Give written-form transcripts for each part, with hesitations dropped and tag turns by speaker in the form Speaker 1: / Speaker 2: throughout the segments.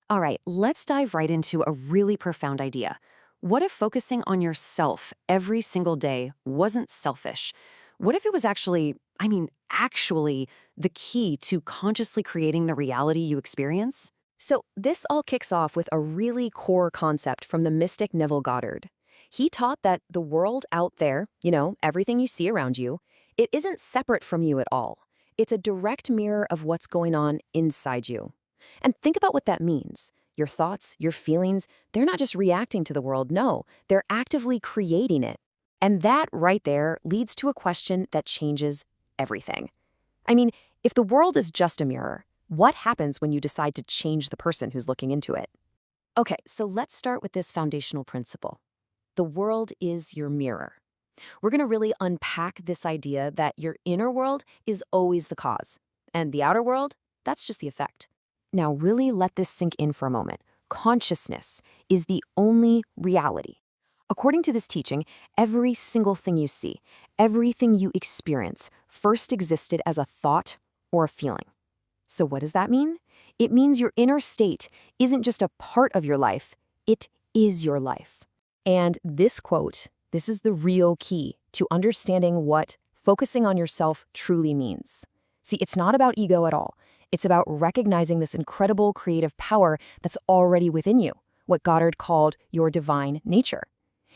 Speaker 1: All right, let's dive right into a really profound idea. What if focusing on yourself every single day wasn't selfish? What if it was actually the key to consciously creating the reality you experience? So, this all kicks off with a really core concept from the mystic Neville Goddard. He taught that the world out there, everything you see around you, it isn't separate from you at all. It's a direct mirror of what's going on inside you. And think about what that means. Your thoughts, your feelings, they're not just reacting to the world, no, they're actively creating it. And that right there leads to a question that changes everything. I mean, if the world is just a mirror, what happens when you decide to change the person who's looking into it? Okay, so let's start with this foundational principle. The world is your mirror. We're going to really unpack this idea that your inner world is always the cause, and the outer world, that's just the effect. Now, really let this sink in for a moment. Consciousness is the only reality. According to this teaching, every single thing you see, everything you experience, first existed as a thought or a feeling. So what does that mean? It means your inner state isn't just a part of your life, it is your life. And this quote, this is the real key to understanding what focusing on yourself truly means. See, it's not about ego at all. It's about recognizing this incredible creative power that's already within you, what Goddard called your divine nature.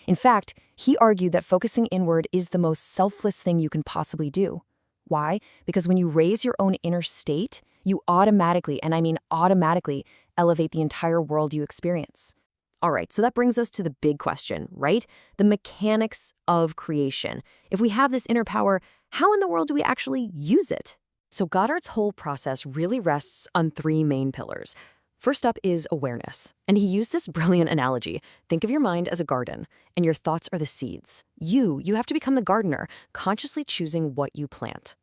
Speaker 1: In fact, he argued that focusing inward is the most selfless thing you can possibly do. Why? Because when you raise your own inner state, you automatically, and I mean automatically, elevate the entire world you experience. All right, so that brings us to the big question, right? The mechanics of creation. If we have this inner power, how in the world do we actually use it? So Goddard's whole process really rests on three main pillars. First up is awareness, and he used this brilliant analogy. Think of your mind as a garden, and your thoughts are the seeds. You have to become the gardener, consciously choosing what you plant.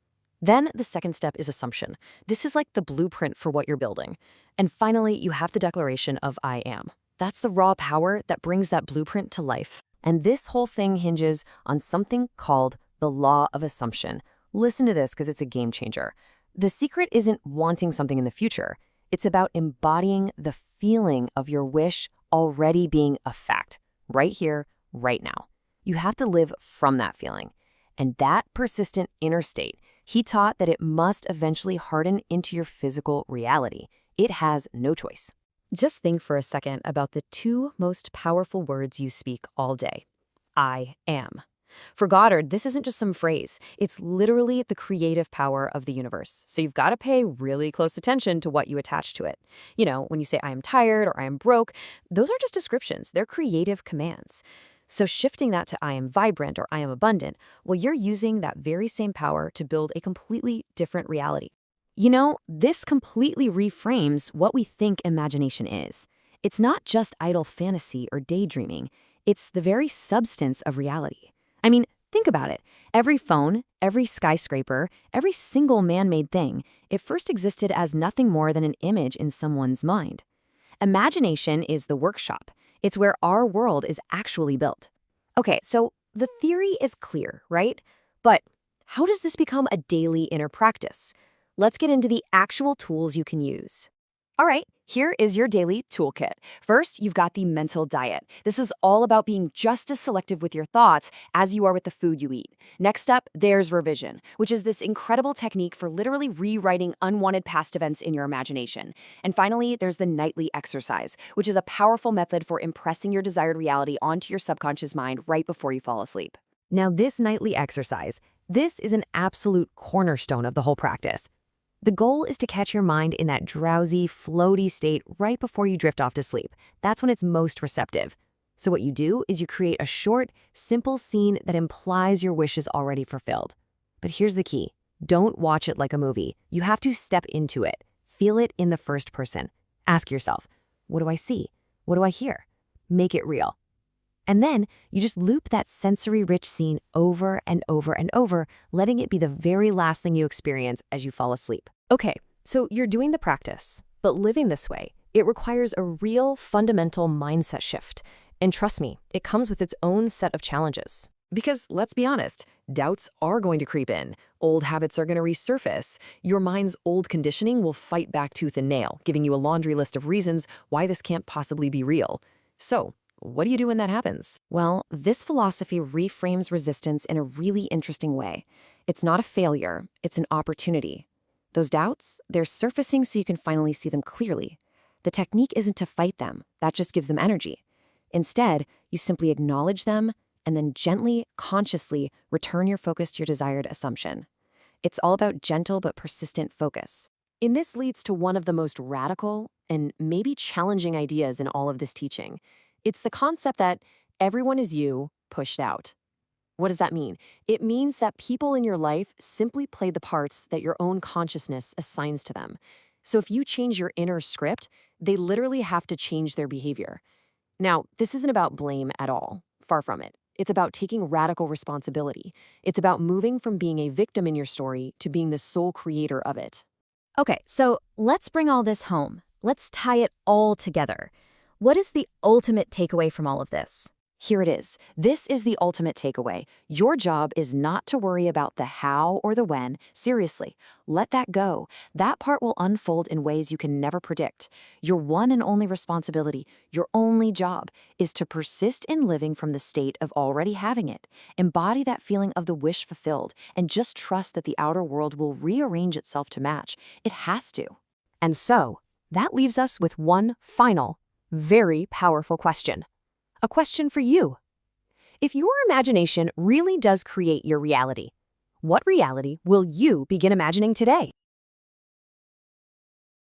Speaker 1: Then the second step is assumption. This is like the blueprint for what you're building. And finally, you have the declaration of I am. That's the raw power that brings that blueprint to life. And this whole thing hinges on something called the law of assumption. Listen to this because it's a game changer. The secret isn't wanting something in the future. It's about embodying the feeling of your wish already being a fact, right here, right now. You have to live from that feeling. And that persistent inner state, he taught that it must eventually harden into your physical reality. It has no choice. Just think for a second about the two most powerful words you speak all day. I am. For Goddard, this isn't just some phrase. It's literally the creative power of the universe. So you've got to pay really close attention to what you attach to it. When you say I am tired or I am broke, those are just descriptions. They're creative commands. So shifting that to I am vibrant or I am abundant, well, you're using that very same power to build a completely different reality. This completely reframes what we think imagination is. It's not just idle fantasy or daydreaming. It's the very substance of reality. I mean, think about it. Every phone, every skyscraper, every single man-made thing, it first existed as nothing more than an image in someone's mind. Imagination is the workshop. It's where our world is actually built. Okay, so the theory is clear, right? But how does this become a daily inner practice? Let's get into the actual tools you can use. All right, here is your daily toolkit. First, you've got the mental diet. This is all about being just as selective with your thoughts as you are with the food you eat. Next up, there's revision, which is this incredible technique for literally rewriting unwanted past events in your imagination. And finally, there's the nightly exercise, which is a powerful method for impressing your desired reality onto your subconscious mind right before you fall asleep. Now, this nightly exercise, this is an absolute cornerstone of the whole practice. The goal is to catch your mind in that drowsy, floaty state right before you drift off to sleep. That's when it's most receptive. So what you do is you create a short, simple scene that implies your wish is already fulfilled. But here's the key. Don't watch it like a movie. You have to step into it. Feel it in the first person. Ask yourself, what do I see? What do I hear? Make it real. And then you just loop that sensory-rich scene over and over and over, letting it be the very last thing you experience as you fall asleep. Okay, so you're doing the practice, but living this way, it requires a real fundamental mindset shift. And trust me, it comes with its own set of challenges.
Speaker 2: Because let's be honest, doubts are going to creep in. Old habits are going to resurface. Your mind's old conditioning will fight back tooth and nail, giving you a laundry list of reasons why this can't possibly be real. So, what do you do when that happens?
Speaker 1: Well, this philosophy reframes resistance in a really interesting way. It's not a failure, it's an opportunity. Those doubts, they're surfacing so you can finally see them clearly. The technique isn't to fight them, that just gives them energy. Instead, you simply acknowledge them and then gently, consciously return your focus to your desired assumption. It's all about gentle but persistent focus. And this leads to one of the most radical and maybe challenging ideas in all of this teaching. It's the concept that everyone is you pushed out. What does that mean? It means that people in your life simply play the parts that your own consciousness assigns to them. So if you change your inner script, they literally have to change their behavior. Now, this isn't about blame at all. Far from it. It's about taking radical responsibility. It's about moving from being a victim in your story to being the sole creator of it.
Speaker 3: Okay, so let's bring all this home. Let's tie it all together. What is the ultimate takeaway from all of this?
Speaker 1: Here it is. This is the ultimate takeaway. Your job is not to worry about the how or the when. Seriously, let that go. That part will unfold in ways you can never predict. Your one and only responsibility, your only job, is to persist in living from the state of already having it. Embody that feeling of the wish fulfilled, and just trust that the outer world will rearrange itself to match. It has to.
Speaker 3: And so, that leaves us with one final, very powerful question. A question for you. If your imagination really does create your reality, what reality will you begin imagining today?